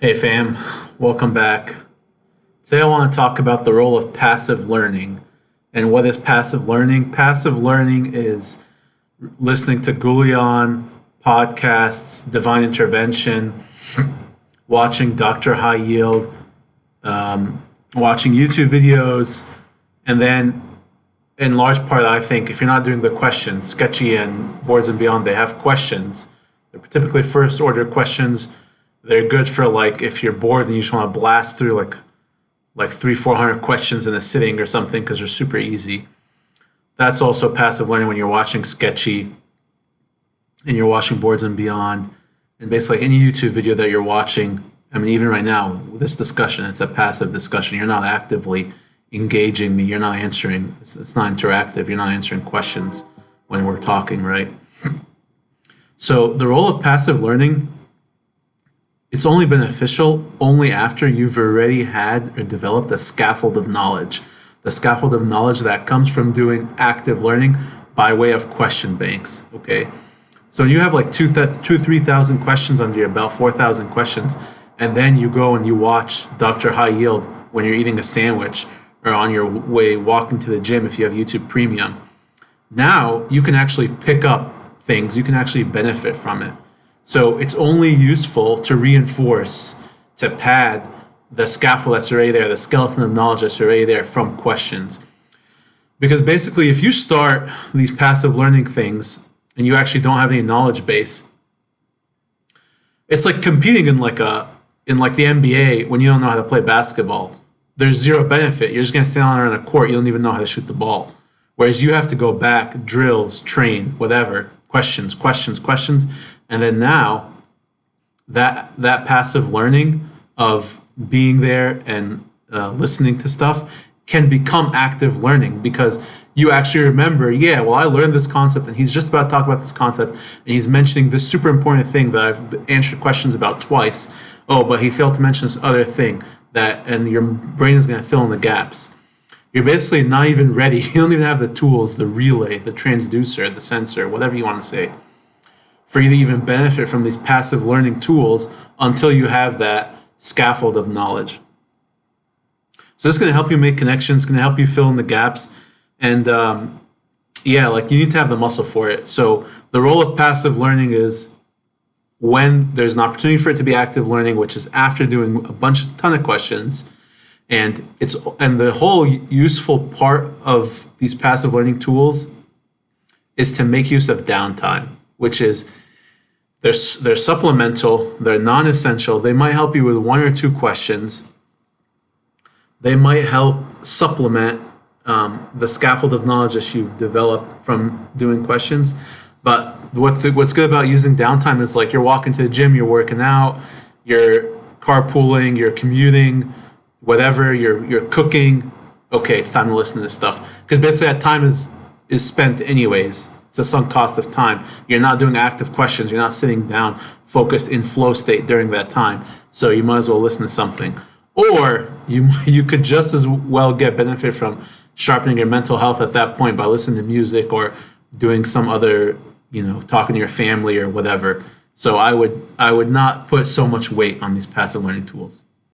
Hey fam, welcome back. Today I want to talk about the role of passive learning. And what is passive learning? Passive learning is listening to Goulion podcasts, divine intervention, watching Dr. High Yield, watching YouTube videos, and then in large part, I think if you're not doing the questions, Sketchy and Boards and Beyond, they have questions. They're typically first order questions. They're good for like if you're bored and you just want to blast through like 300-400 questions in a sitting or something because they're super easy. That's also passive learning when you're watching Sketchy and you're watching Boards and Beyond, and basically any YouTube video that you're watching. I mean, even right now with this discussion, it's a passive discussion. You're not actively engaging me. You're not answering. It's not interactive. You're not answering questions when we're talking, right? So the role of passive learning, it's only beneficial only after you've already had or developed a scaffold of knowledge. The scaffold of knowledge that comes from doing active learning by way of question banks, okay? So you have like 3,000 questions under your belt, 4,000 questions, and then you go and you watch Dr. High Yield when you're eating a sandwich or on your way walking to the gym if you have YouTube Premium. Now you can actually pick up things, you can actually benefit from it. So it's only useful to reinforce, to pad the scaffold that's already there, the skeleton of knowledge that's already there from questions. Because basically, if you start these passive learning things and you actually don't have any knowledge base, it's like competing in like the NBA when you don't know how to play basketball. There's zero benefit. You're just going to stand on a court. You don't even know how to shoot the ball. Whereas you have to go back, drills, train, whatever, questions, and then now that passive learning of being there and listening to stuff can become active learning because you actually remember, yeah, well, I learned this concept and he's just about to talk about this concept and he's mentioning this super important thing that I've answered questions about twice. Oh, but he failed to mention this other thing and your brain is going to fill in the gaps. You're basically not even ready. You don't even have the tools, the relay, the transducer, the sensor, whatever you want to say, for you to even benefit from these passive learning tools until you have that scaffold of knowledge. So this is going to help you make connections, it's going to help you fill in the gaps, and yeah, like you need to have the muscle for it. So the role of passive learning is when there's an opportunity for it to be active learning, which is after doing a ton of questions. And the whole useful part of these passive learning tools is to make use of downtime, which is they're supplemental, they're non-essential. They might help you with one or two questions. They might help supplement the scaffold of knowledge that you've developed from doing questions. But what's good about using downtime is like you're walking to the gym, you're working out, you're carpooling, you're commuting, whatever, you're cooking. Okay, it's time to listen to this stuff because basically that time is spent anyways. It's a sunk cost of time. You're not doing active questions. You're not sitting down, focused in flow state during that time. So you might as well listen to something. Or you could just as well get benefit from sharpening your mental health at that point by listening to music or doing some other, talking to your family or whatever. So I would not put so much weight on these passive learning tools.